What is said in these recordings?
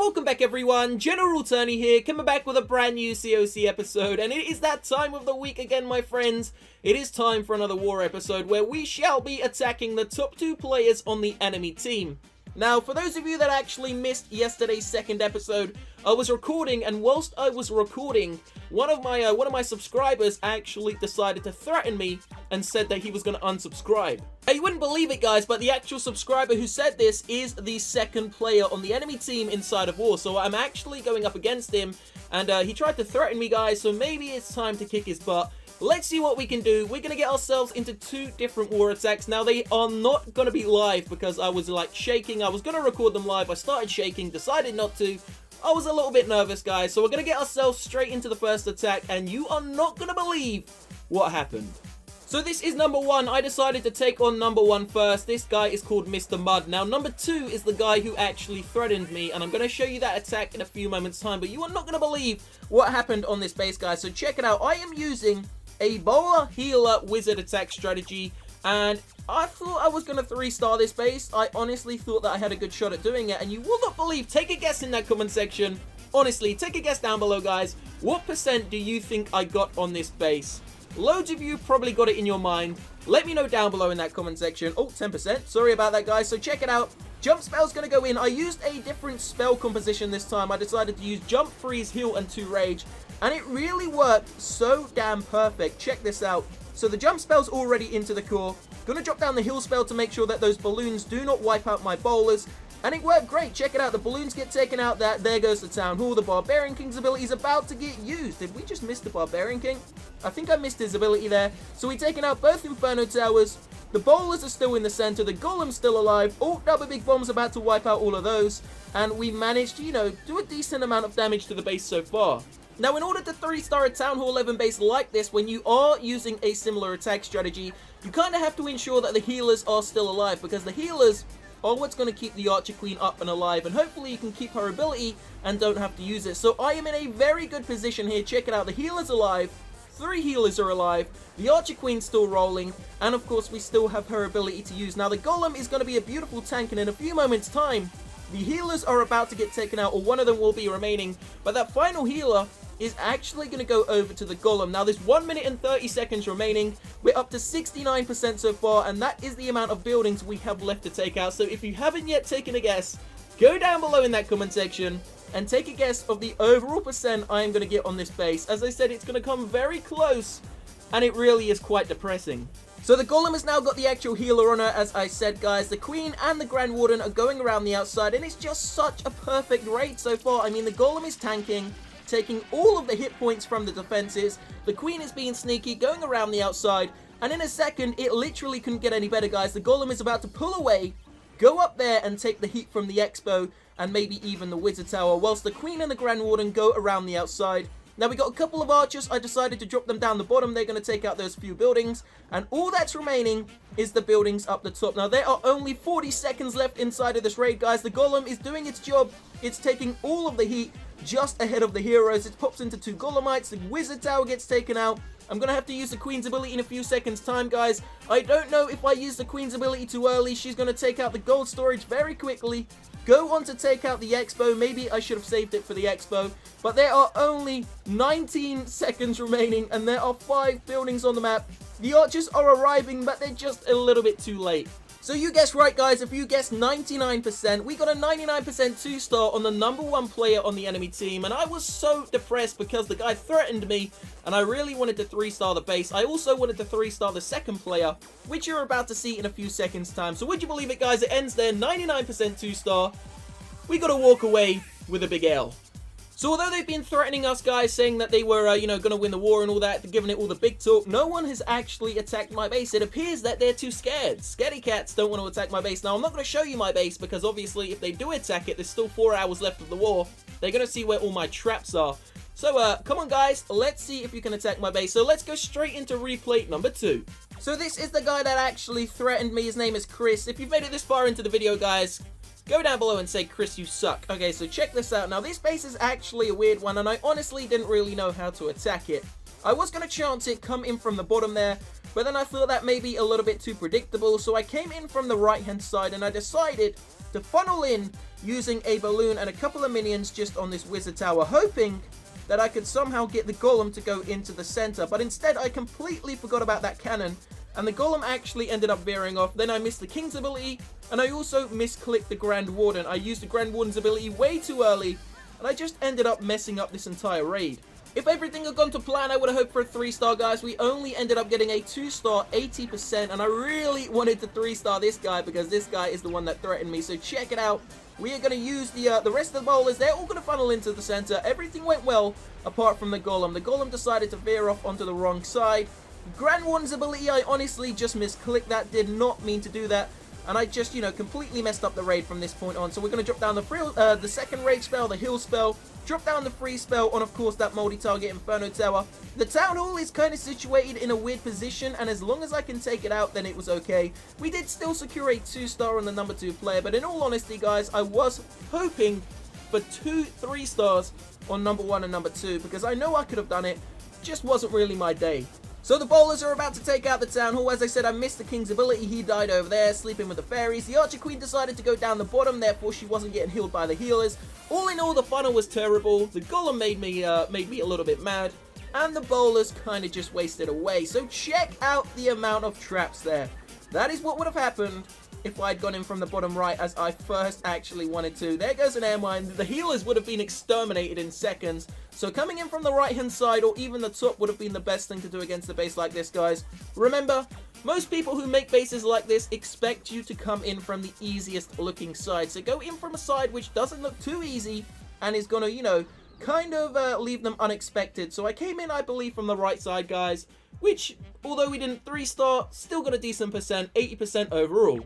welcome back everyone, General Turney here, coming back with a brand new COC episode, and it is that time of the week again, my friends. It is time for another war episode where we shall be attacking the top 2 players on the enemy team. Now, for those of you that actually missed yesterday's second episode, I was recording, and whilst I was recording, one of my subscribers actually decided to threaten me and said that he was going to unsubscribe. Now, you wouldn't believe it, guys, but the actual subscriber who said this is the second player on the enemy team inside of war, so I'm actually going up against him, and he tried to threaten me, guys, so maybe it's time to kick his butt. Let's see what we can do. We're going to get ourselves into 2 different war attacks. Now, they are not going to be live because I was, like, shaking. I was going to record them live. I started shaking, decided not to. I was a little bit nervous, guys. So we're going to get ourselves straight into the first attack, and you are not going to believe what happened. So this is number 1. I decided to take on number 1 first. This guy is called Mr. Mud. Now, number 2 is the guy who actually threatened me, and I'm going to show you that attack in a few moments' time. But you are not going to believe what happened on this base, guys. So check it out. I am using a bowler, healer, wizard attack strategy, and I thought I was going to 3-star this base. I honestly thought that I had a good shot at doing it, and you will not believe, take a guess in that comment section. Honestly, take a guess down below, guys. What percent do you think I got on this base? Loads of you probably got it in your mind. Let me know down below in that comment section. Oh, 10%. Sorry about that, guys. So check it out. Jump spell's going to go in. I used a different spell composition this time. I decided to use Jump, Freeze, Heal, and 2 Rage. And it really worked so damn perfect. Check this out. So the Jump spell's already into the core. Gonna drop down the Heal spell to make sure that those balloons do not wipe out my bowlers. And it worked great. Check it out. The balloons get taken out. There goes the Town Hall. The Barbarian King's ability is about to get used. Did we just miss the Barbarian King? I think I missed his ability there. So we've taken out both Inferno Towers. The bowlers are still in the center. The Golem's still alive. Oh, double big bomb's about to wipe out all of those. And we managed to, do a decent amount of damage to the base so far. Now, in order to 3-star a Town Hall 11 base like this, when you are using a similar attack strategy, you kind of have to ensure that the healers are still alive, because the healers are what's going to keep the Archer Queen up and alive, and hopefully you can keep her ability and don't have to use it. So I am in a very good position here. Check it out. The healer's alive. 3 healers are alive. The Archer Queen's still rolling, and of course we still have her ability to use. Now, the Golem is going to be a beautiful tank, and in a few moments' time, the healers are about to get taken out, or one of them will be remaining, but that final healer is actually going to go over to the Golem. Now, there's 1 minute and 30 seconds remaining. We're up to 69% so far, and that is the amount of buildings we have left to take out. So if you haven't yet taken a guess, go down below in that comment section and take a guess of the overall percent I am going to get on this base. As I said, it's going to come very close, and it really is quite depressing. So the Golem has now got the actual healer on her, as I said, guys. The Queen and the Grand Warden are going around the outside, and it's just such a perfect raid so far. I mean, the Golem is tanking, taking all of the hit points from the defenses. The Queen is being sneaky, going around the outside, and in a second, it literally couldn't get any better, guys. The Golem is about to pull away, go up there and take the heat from the Expo, and maybe even the Wizard Tower, whilst the Queen and the Grand Warden go around the outside. Now, we got a couple of archers. I decided to drop them down the bottom. They're going to take out those few buildings, and all that's remaining is the buildings up the top. Now, there are only 40 seconds left inside of this raid, guys. The Golem is doing its job. It's taking all of the heat just ahead of the heroes. It pops into 2 Golemites. The Wizard Tower gets taken out. I'm going to have to use the Queen's ability in a few seconds' time, guys. I don't know if I use the Queen's ability too early. She's going to take out the gold storage very quickly. Go on to take out the Expo. Maybe I should have saved it for the Expo. But there are only 19 seconds remaining, and there are 5 buildings on the map. The archers are arriving, but they're just a little bit too late. So you guessed right, guys. If you guessed 99%, we got a 99% 2-star on the number 1 player on the enemy team. And I was so depressed because the guy threatened me, and I really wanted to 3-star the base. I also wanted to 3-star the second player, which you're about to see in a few seconds' time. So would you believe it, guys? It ends there, 99% 2-star. We got to walk away with a big L. So although they've been threatening us, guys, saying that they were, going to win the war and all that, giving it all the big talk, no one has actually attacked my base. It appears that they're too scared. Scaredy cats don't want to attack my base. Now, I'm not going to show you my base because, obviously, if they do attack it, there's still 4 hours left of the war. They're going to see where all my traps are. So, come on, guys. Let's see if you can attack my base. So, let's go straight into replay number 2. So, this is the guy that actually threatened me. His name is Chris. If you've made it this far into the video, guys, go down below and say, Chris, you suck. Okay, so check this out. Now, this base is actually a weird one, and I honestly didn't really know how to attack it. I was going to chance it, come in from the bottom there, but then I thought that may be a little bit too predictable, so I came in from the right-hand side, and I decided to funnel in using a balloon and a couple of minions just on this wizard tower, hoping that I could somehow get the golem to go into the center. But instead, I completely forgot about that cannon, and the golem actually ended up veering off. Then I missed the king's ability, and I also misclicked the Grand Warden. I used the Grand Warden's ability way too early, and I just ended up messing up this entire raid. If everything had gone to plan, I would have hoped for a 3-star, guys. We only ended up getting a 2-star, 80%, and I really wanted to 3-star this guy because this guy is the one that threatened me. So check it out. We are going to use the rest of the bowlers. They're all going to funnel into the center. Everything went well apart from the golem. The golem decided to veer off onto the wrong side. Grand Warden's ability, I honestly just misclicked that. Did not mean to do that. And I just, you know, completely messed up the raid from this point on. So we're going to drop down the second raid spell, the heal spell. Drop down the free spell on, of course, that multi-target Inferno Tower. The Town Hall is kind of situated in a weird position, and as long as I can take it out, then it was okay. We did still secure a 2-star on the number 2 player, but in all honesty, guys, I was hoping for 3 stars on number 1 and number 2, because I know I could have done it. Just wasn't really my day. So the bowlers are about to take out the Town Hall. As I said, I missed the King's ability. He died over there, sleeping with the fairies. The Archer Queen decided to go down the bottom, therefore she wasn't getting healed by the healers. All in all, the funnel was terrible. The Golem made me a little bit mad. And the bowlers kind of just wasted away. So check out the amount of traps there. That is what would have happened if I'd gone in from the bottom right as I first actually wanted to. There goes an air mine. The healers would have been exterminated in seconds. So coming in from the right hand side or even the top would have been the best thing to do against a base like this, guys. Remember, most people who make bases like this expect you to come in from the easiest looking side. So go in from a side which doesn't look too easy and is going to, you know, kind of leave them unexpected. So I came in, I believe, from the right side, guys, which, although we didn't 3-star, still got a decent percent, 80% overall.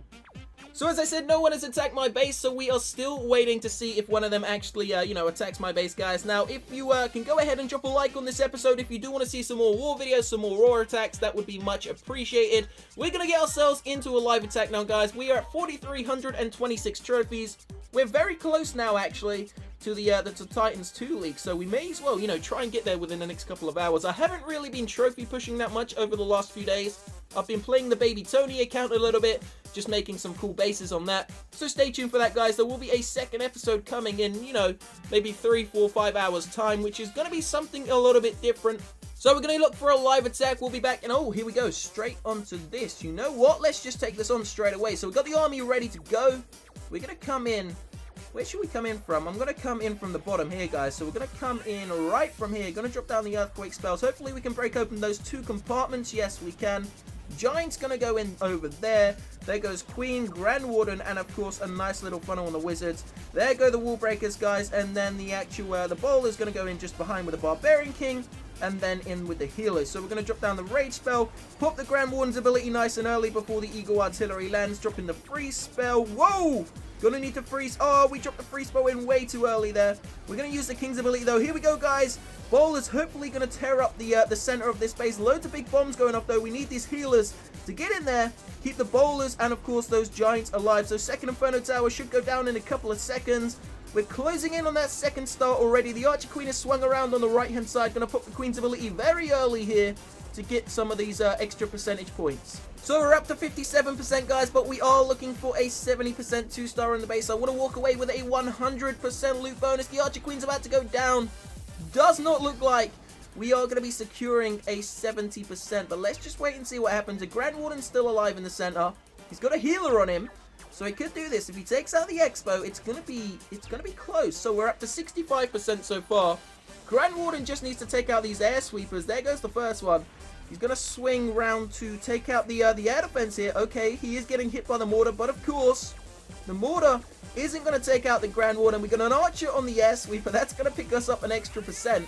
So as I said, no one has attacked my base, so we are still waiting to see if one of them actually, you know, attacks my base, guys. Now, if you can go ahead and drop a like on this episode, if you do want to see some more war videos, some more raw attacks, that would be much appreciated. We're going to get ourselves into a live attack now, guys. We are at 4,326 trophies. We're very close now, actually, to the Titans 2 league, so we may as well, you know, try and get there within the next couple of hours. I haven't really been trophy pushing that much over the last few days. I've been playing the Baby Tony account a little bit, just making some cool bases on that. So stay tuned for that, guys. There will be a second episode coming in, you know, maybe 3, 4, 5 hours time, which is going to be something a little bit different. So we're going to look for a live attack. We'll be back, and oh, here we go, straight onto this. You know what? Let's just take this on straight away. So we've got the army ready to go. We're going to come in. Where should we come in from? I'm going to come in from the bottom here, guys. So we're going to come in right from here. Going to drop down the earthquake spells. Hopefully we can break open those 2 compartments. Yes, we can. Giant's going to go in over there. There goes Queen, Grand Warden, and of course a nice little funnel on the Wizards. There go the Wall Breakers, guys, and then the actual, the Bowler's going to go in just behind with the Barbarian King, and then in with the healers. So we're going to drop down the Rage spell, pop the Grand Warden's ability nice and early before the Eagle Artillery lands, dropping the Freeze spell. Whoa! Gonna need to freeze. Oh, we dropped the freeze spell in way too early there. We're gonna use the King's ability though. Here we go, guys. Bowler's hopefully gonna tear up the center of this base. Loads of big bombs going off though. We need these healers to get in there, keep the Bowlers and of course those Giants alive. So second Inferno Tower should go down in a couple of seconds. We're closing in on that second star already. The Archer Queen is swung around on the right hand side. Gonna pop the Queen's ability very early here to get some of these extra percentage points. So we're up to 57%, guys, but we are looking for a 70% 2-star in the base. I want to walk away with a 100% loot bonus. The Archer Queen's about to go down. Does not look like we are going to be securing a 70%, but let's just wait and see what happens. The Grand Warden's still alive in the center. He's got a healer on him, so he could do this. If he takes out the Expo, it's gonna be close. So we're up to 65% so far. Grand Warden just needs to take out these air sweepers. There goes the first one. He's going to swing round to take out the air defense here. Okay, he is getting hit by the mortar, but of course, the mortar isn't going to take out the Grand Warden. We got an archer on the air sweeper. That's going to pick us up an extra percent.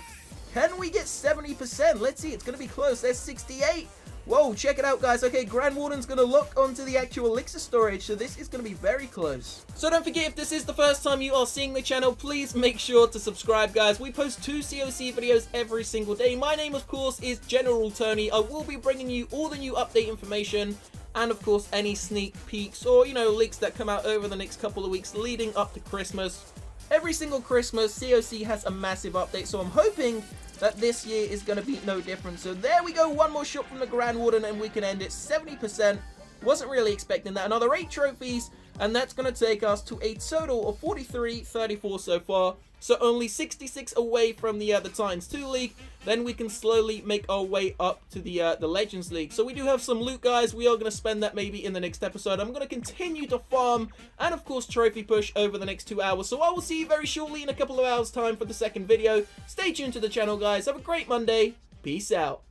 Can we get 70%? Let's see. It's going to be close. There's 68. Whoa, check it out, guys. Okay, Grand Warden's going to look onto the actual elixir storage, so this is going to be very close. So don't forget, if this is the first time you are seeing the channel, please make sure to subscribe, guys. We post 2 COC videos every single day. My name, of course, is General Tony. I will be bringing you all the new update information and, of course, any sneak peeks or, you know, leaks that come out over the next couple of weeks leading up to Christmas. Every single Christmas, COC has a massive update, so I'm hoping that this year is going to be no different. So there we go, one more shot from the Grand Warden and we can end it 70%. Wasn't really expecting that. Another 8 trophies and that's going to take us to a total of 43-34 so far. So only 66 away from the Titans 2 League. Then we can slowly make our way up to the Legends League. So we do have some loot, guys. We are going to spend that maybe in the next episode. I'm going to continue to farm and, of course, trophy push over the next 2 hours. So I will see you very shortly in a couple of hours' time for the second video. Stay tuned to the channel, guys. Have a great Monday. Peace out.